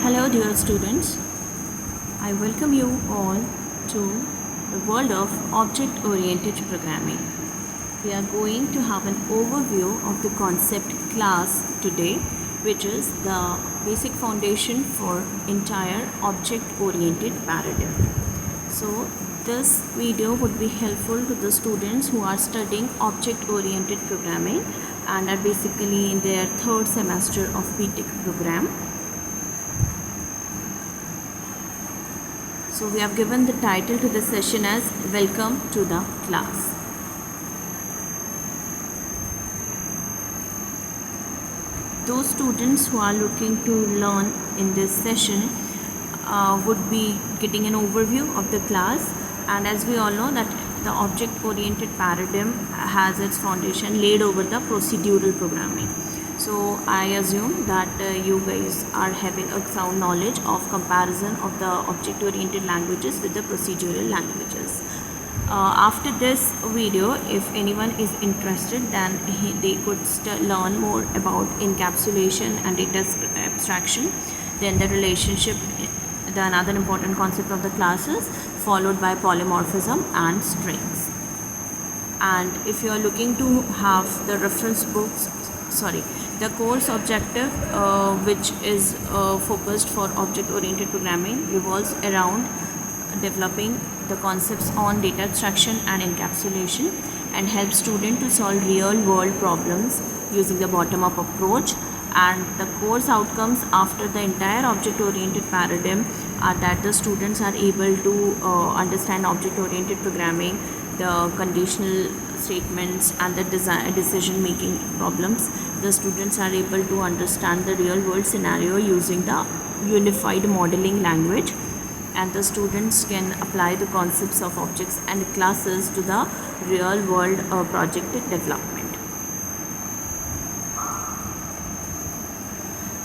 Hello dear students, I welcome you all to the world of object-oriented programming. We are going to have an overview of the concept class today, which is the basic foundation for entire object-oriented paradigm. So this video would be helpful to the students who are studying object-oriented programming and are basically in their third semester of BTech program. So we have given the title to the session as Welcome to the Class. Those students who are looking to learn in this session would be getting an overview of the class, and as we all know that the object-oriented paradigm has its foundation laid over the procedural programming. So I assume that you guys are having a sound knowledge of comparison of the object-oriented languages with the procedural languages. After this video, if anyone is interested, then they could learn more about encapsulation and data abstraction, then the relationship, the another important concept of the classes, followed by polymorphism and strings. And if you are looking to have the reference books, the course objective which is focused for object-oriented programming revolves around developing the concepts on data abstraction and encapsulation and helps students to solve real-world problems using the bottom-up approach. And the course outcomes after the entire object-oriented paradigm are that the students are able to understand object-oriented programming, the conditional statements and the decision making problems. The students are able to understand the real world scenario using the unified modeling language, and the students can apply the concepts of objects and classes to the real world project development.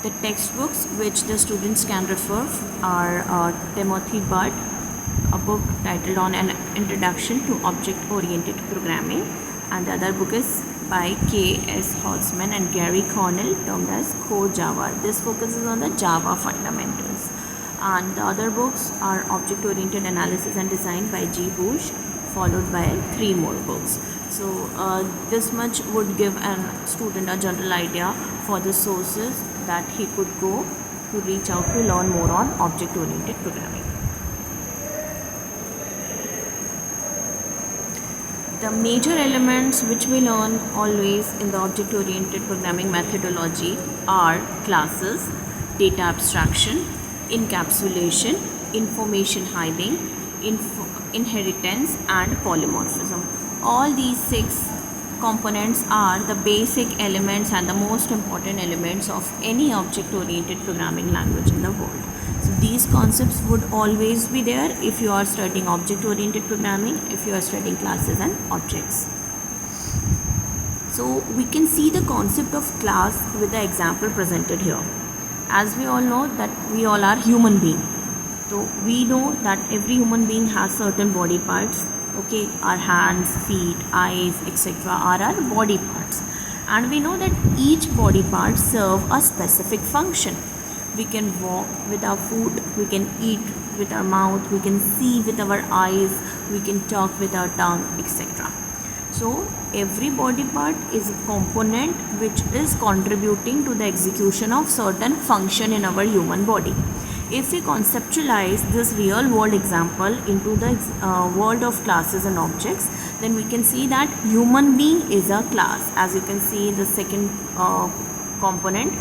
The textbooks which the students can refer are Timothy Budd, a book titled on an introduction to object-oriented programming, and the other book is by K.S. Holtzman and Gary Cornell, termed as Core Java. This focuses on the Java fundamentals. And the other books are Object-Oriented Analysis and Design by G. Bush, followed by 3 more books. So this much would give a student a general idea for the sources that he could go to reach out to learn more on object-oriented programming. The major elements which we learn always in the object-oriented programming methodology are classes, data abstraction, encapsulation, information hiding, inheritance and polymorphism. All these 6 components are the basic elements and the most important elements of any object-oriented programming language in the world. So these concepts would always be there if you are studying object-oriented programming, if you are studying classes and objects. So we can see the concept of class with the example presented here. As we all know that we all are human beings. So we know that every human being has certain body parts. Okay, our hands, feet, eyes, etc. are our body parts. And we know that each body part serves a specific function. We can walk with our foot, we can eat with our mouth, we can see with our eyes, we can talk with our tongue, etc. So every body part is a component which is contributing to the execution of certain function in our human body. If we conceptualize this real world example into the world of classes and objects, then we can see that human being is a class. As you can see in the second component,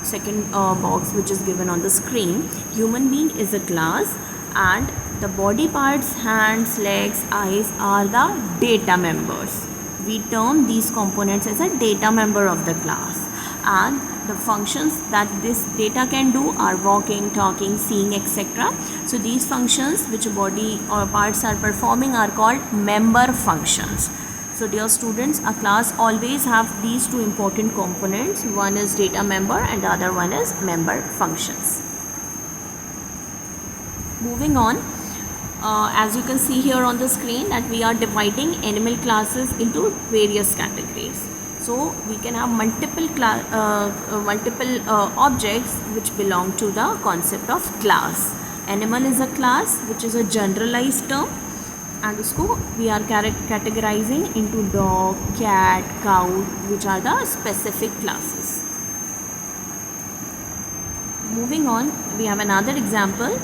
second box which is given on the screen, human being is a class, and the body parts, hands, legs, eyes are the data members. We term these components as a data member of the class, and the functions that this data can do are walking, talking, seeing, etc. So these functions which body or parts are performing are called member functions. So dear students, a class always have these 2 important components. One is data member and the other one is member functions. Moving on, as you can see here on the screen that we are dividing animal classes into various categories. So we can have multiple objects which belong to the concept of class. Animal is a class which is a generalized term, and usko we are categorizing into dog, cat, cow, which are the specific classes. Moving on, we have another example,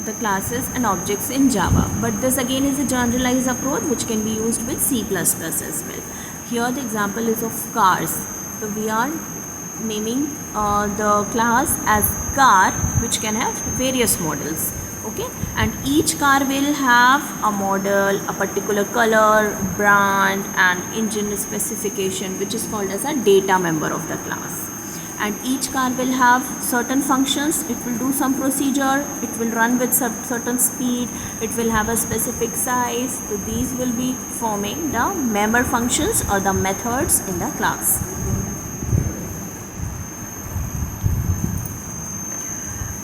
the classes and objects in Java. But this again is a generalized approach which can be used with C++ as well. Here the example is of cars. So we are naming the class as car, which can have various models. Okay, and each car will have a model, a particular color, brand and engine specification, which is called as a data member of the class. And each car will have certain functions. It will do some procedure, it will run with certain speed, it will have a specific size. So these will be forming the member functions or the methods in the class.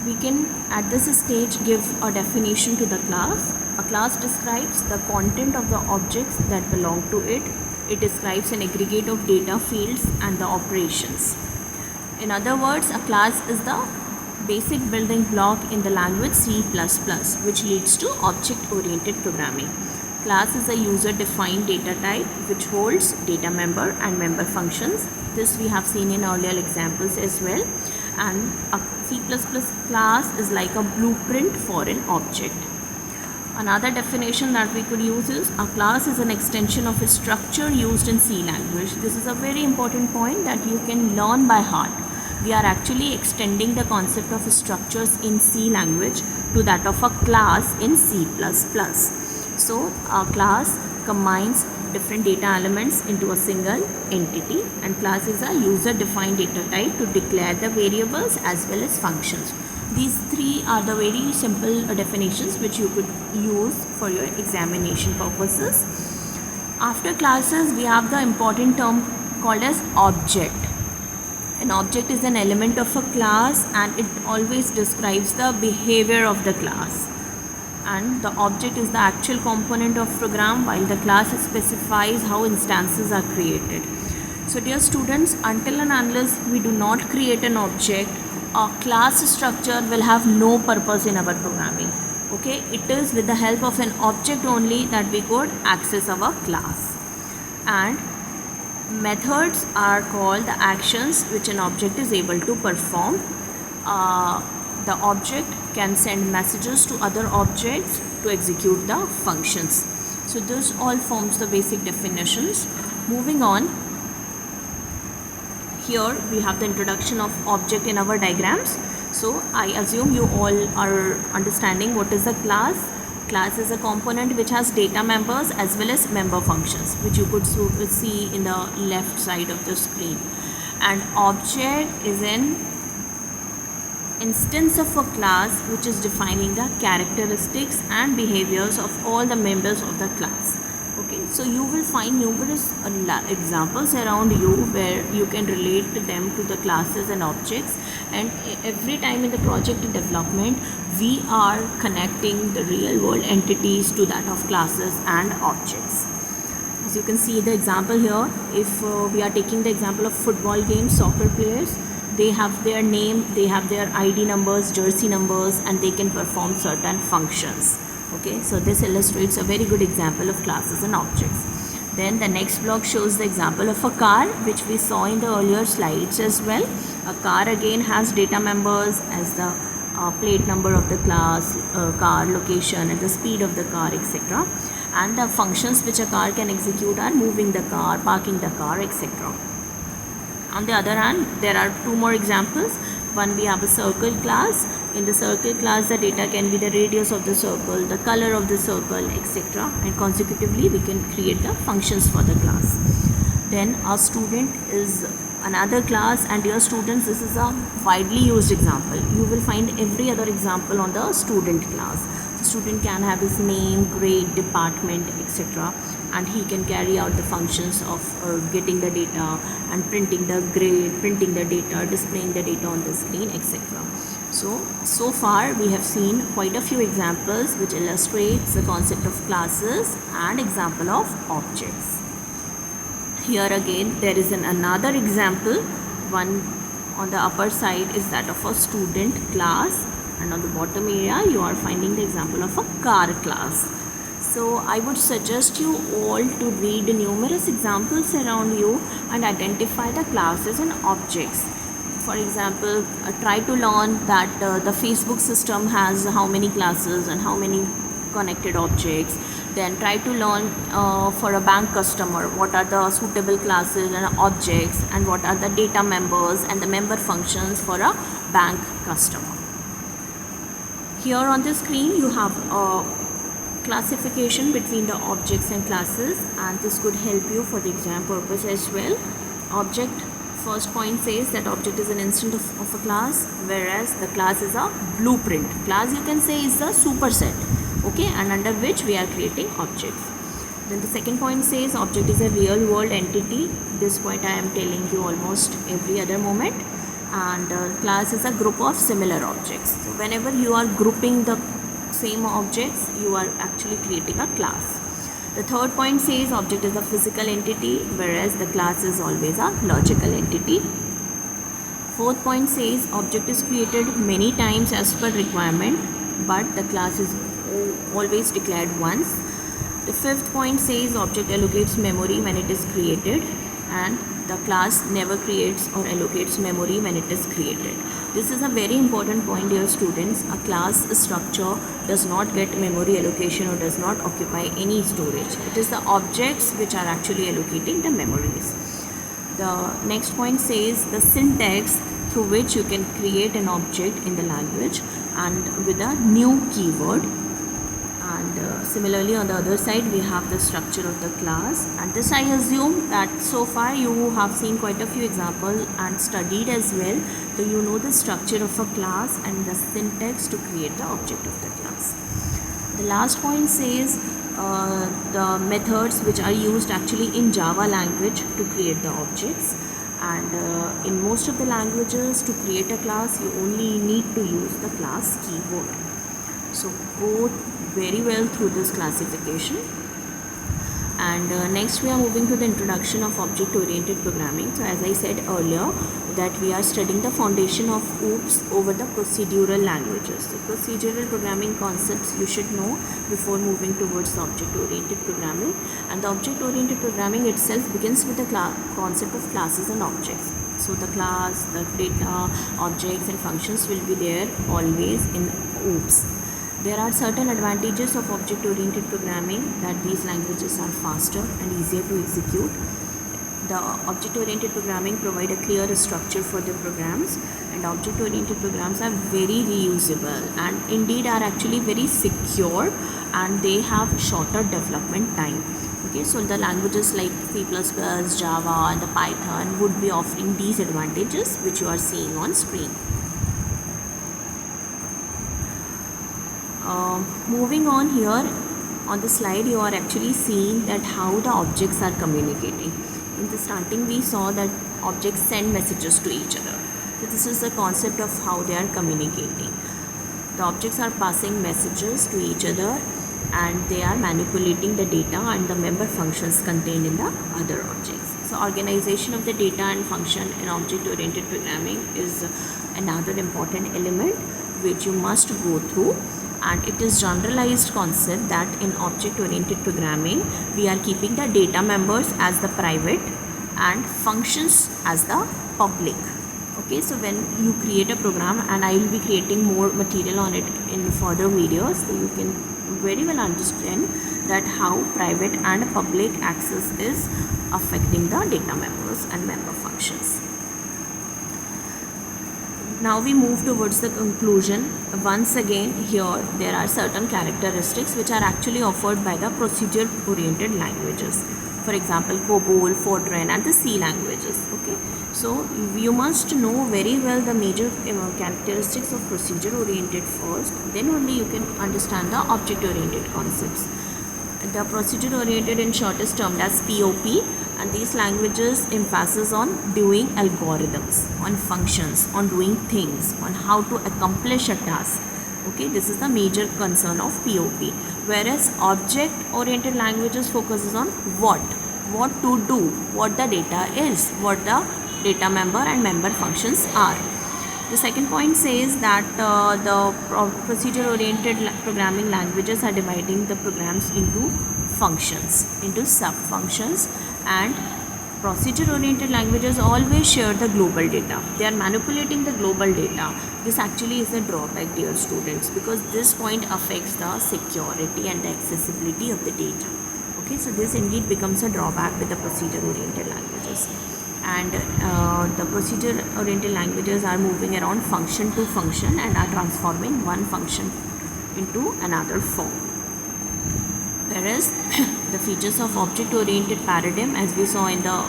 We can at this stage give a definition to the class. A class describes the content of the objects that belong to it. It describes an aggregate of data fields and the operations. In other words, a class is the basic building block in the language C++, which leads to object-oriented programming. Class is a user-defined data type which holds data member and member functions. This we have seen in earlier examples as well. And a C++ class is like a blueprint for an object. Another definition that we could use is a class is an extension of a structure used in C language. This is a very important point that you can learn by heart. We are actually extending the concept of structures in C language to that of a class in C++. So a class combines different data elements into a single entity, and class is a user-defined data type to declare the variables as well as functions. These three are the very simple definitions which you could use for your examination purposes. After classes, we have the important term called as object. An object is an element of a class and it always describes the behavior of the class. And the object is the actual component of program, while the class specifies how instances are created. So dear students, until and unless we do not create an object, a class structure will have no purpose in our programming. Okay, it is with the help of an object only that we could access our class. And methods are called the actions which an object is able to perform. The object can send messages to other objects to execute the functions. So this all forms the basic definitions. Moving on, here we have the introduction of object in our diagrams. So I assume you all are understanding what is a class. Class is a component which has data members as well as member functions, which you could see in the left side of the screen. And object is an instance of a class which is defining the characteristics and behaviors of all the members of the class. Okay, so you will find numerous examples around you where you can relate them to the classes and objects, and every time in the project development we are connecting the real world entities to that of classes and objects. As you can see the example here, if we are taking the example of football games, soccer players, they have their name, they have their ID numbers, jersey numbers, and they can perform certain functions. Okay, so this illustrates a very good example of classes and objects. Then the next block shows the example of a car, which we saw in the earlier slides as well. A car again has data members as the plate number of the class, car location and the speed of the car, etc. And the functions which a car can execute are moving the car, parking the car, etc. On the other hand, there are two more examples. One, we have a circle class. In the circle class, the data can be the radius of the circle, the color of the circle, etc. And consecutively, we can create the functions for the class. Then our student is another class, and dear students, this is a widely used example. You will find every other example on the student class. The student can have his name, grade, department, etc. And he can carry out the functions of getting the data and printing the grade, printing the data, displaying the data on the screen, etc. So far we have seen quite a few examples which illustrates the concept of classes and example of objects. Here again there is another example. One on the upper side is that of a student class, and on the bottom area you are finding the example of a car class. So I would suggest you all to read numerous examples around you and identify the classes and objects. For example, try to learn that the Facebook system has how many classes and how many connected objects. Then try to learn for a bank customer what are the suitable classes and objects, and what are the data members and the member functions for a bank customer. Here on the screen you have a classification between the objects and classes, and this could help you for the exam purpose as well. Object, first point says that object is an instance of a class, whereas the class is a blueprint. Class you can say is the superset, okay, and under which we are creating objects. Then the second point says object is a real world entity. This point I am telling you almost every other moment. And class is a group of similar objects. So whenever you are grouping the same objects, you are actually creating a class. The third point says object is a physical entity, whereas the class is always a logical entity. Fourth point says object is created many times as per requirement, but the class is always declared once. The fifth point says object allocates memory when it is created, and the class never creates or allocates memory when it is created. This is a very important point, dear students. A class structure does not get memory allocation or does not occupy any storage. It is the objects which are actually allocating the memories. The next point says the syntax through which you can create an object in the language and with a new keyword. And similarly on the other side we have the structure of the class, and this I assume that so far you have seen quite a few examples and studied as well, so you know the structure of a class and the syntax to create the object of the class. The last point says the methods which are used actually in Java language to create the objects, and in most of the languages to create a class you only need to use the class keyword. So go very well through this classification. And next we are moving to the introduction of object oriented programming. So as I said earlier that we are studying the foundation of OOPS over the procedural languages. The procedural programming concepts you should know before moving towards the object oriented programming. And the object oriented programming itself begins with the concept of classes and objects. So the class, the data, objects and functions will be there always in OOPS. There are certain advantages of object-oriented programming, that these languages are faster and easier to execute. The object-oriented programming provide a clear structure for the programs, and object-oriented programs are very reusable and indeed are actually very secure, and they have shorter development time. Okay, so the languages like C++, Java and the Python would be offering these advantages which you are seeing on screen. Moving on, here on the slide you are actually seeing that how the objects are communicating. In the starting we saw that objects send messages to each other. So this is the concept of how they are communicating. The objects are passing messages to each other and they are manipulating the data and the member functions contained in the other objects. So organization of the data and function in object-oriented programming is another important element which you must go through. And it is generalized concept that in object-oriented programming we are keeping the data members as the private and functions as the public. Okay, so when you create a program, and I will be creating more material on it in further videos, so you can very well understand that how private and public access is affecting the data members and member functions. Now we move towards the conclusion. Once again, here there are certain characteristics which are actually offered by the procedure-oriented languages. For example, COBOL, Fortran and the C languages. Okay, so you must know very well the major characteristics of procedure-oriented first. Then only you can understand the object-oriented concepts. The procedure-oriented in short is termed as POP, and these languages emphasis on doing algorithms, on functions, on doing things, on how to accomplish a task. Okay, this is the major concern of POP. Whereas object-oriented languages focuses on what, what to do, what the data is, what the data member and member functions are. The second point says that the procedure-oriented programming languages are dividing the programs into functions, into sub-functions, and procedure-oriented languages always share the global data. They are manipulating the global data. This actually is a drawback, dear students, because this point affects the security and the accessibility of the data. Okay, so this indeed becomes a drawback with the procedure-oriented languages. And the procedure-oriented languages are moving around function to function and are transforming one function into another form. Whereas the features of object-oriented paradigm, as we saw in the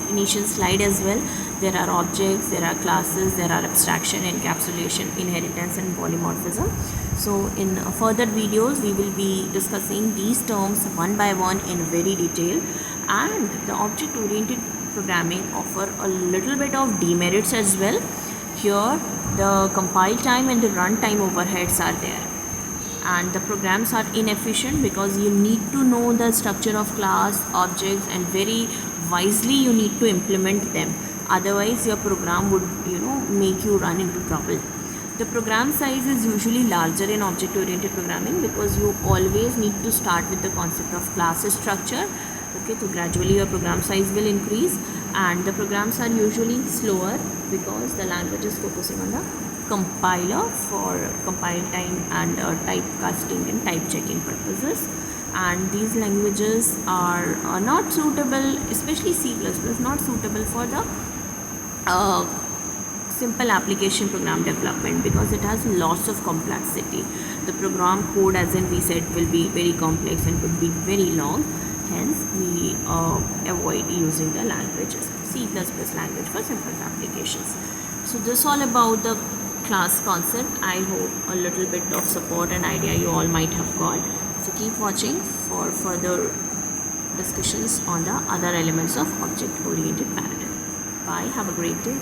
initial slide as well, there are objects, there are classes, there are abstraction, encapsulation, inheritance, and polymorphism. So in further videos, we will be discussing these terms one by one in very detail. And the object-oriented programming offer a little bit of demerits as well. Here the compile time and the runtime overheads are there, and the programs are inefficient because you need to know the structure of class, objects, and very wisely you need to implement them. Otherwise your program would make you run into trouble. The program size is usually larger in object oriented programming because you always need to start with the concept of class structure. Okay, so gradually your program size will increase, and the programs are usually slower because the language is focusing on the compiler for compile time and typecasting and type checking purposes. And these languages are not suitable, especially C++, not suitable for the simple application program development because it has lots of complexity. The program code, as in we said, will be very complex and could be very long. Hence, we avoid using the languages, C++ language for simple applications. So this all about the class concept. I hope a little bit of support and idea you all might have got. So keep watching for further discussions on the other elements of object-oriented paradigm. Bye. Have a great day.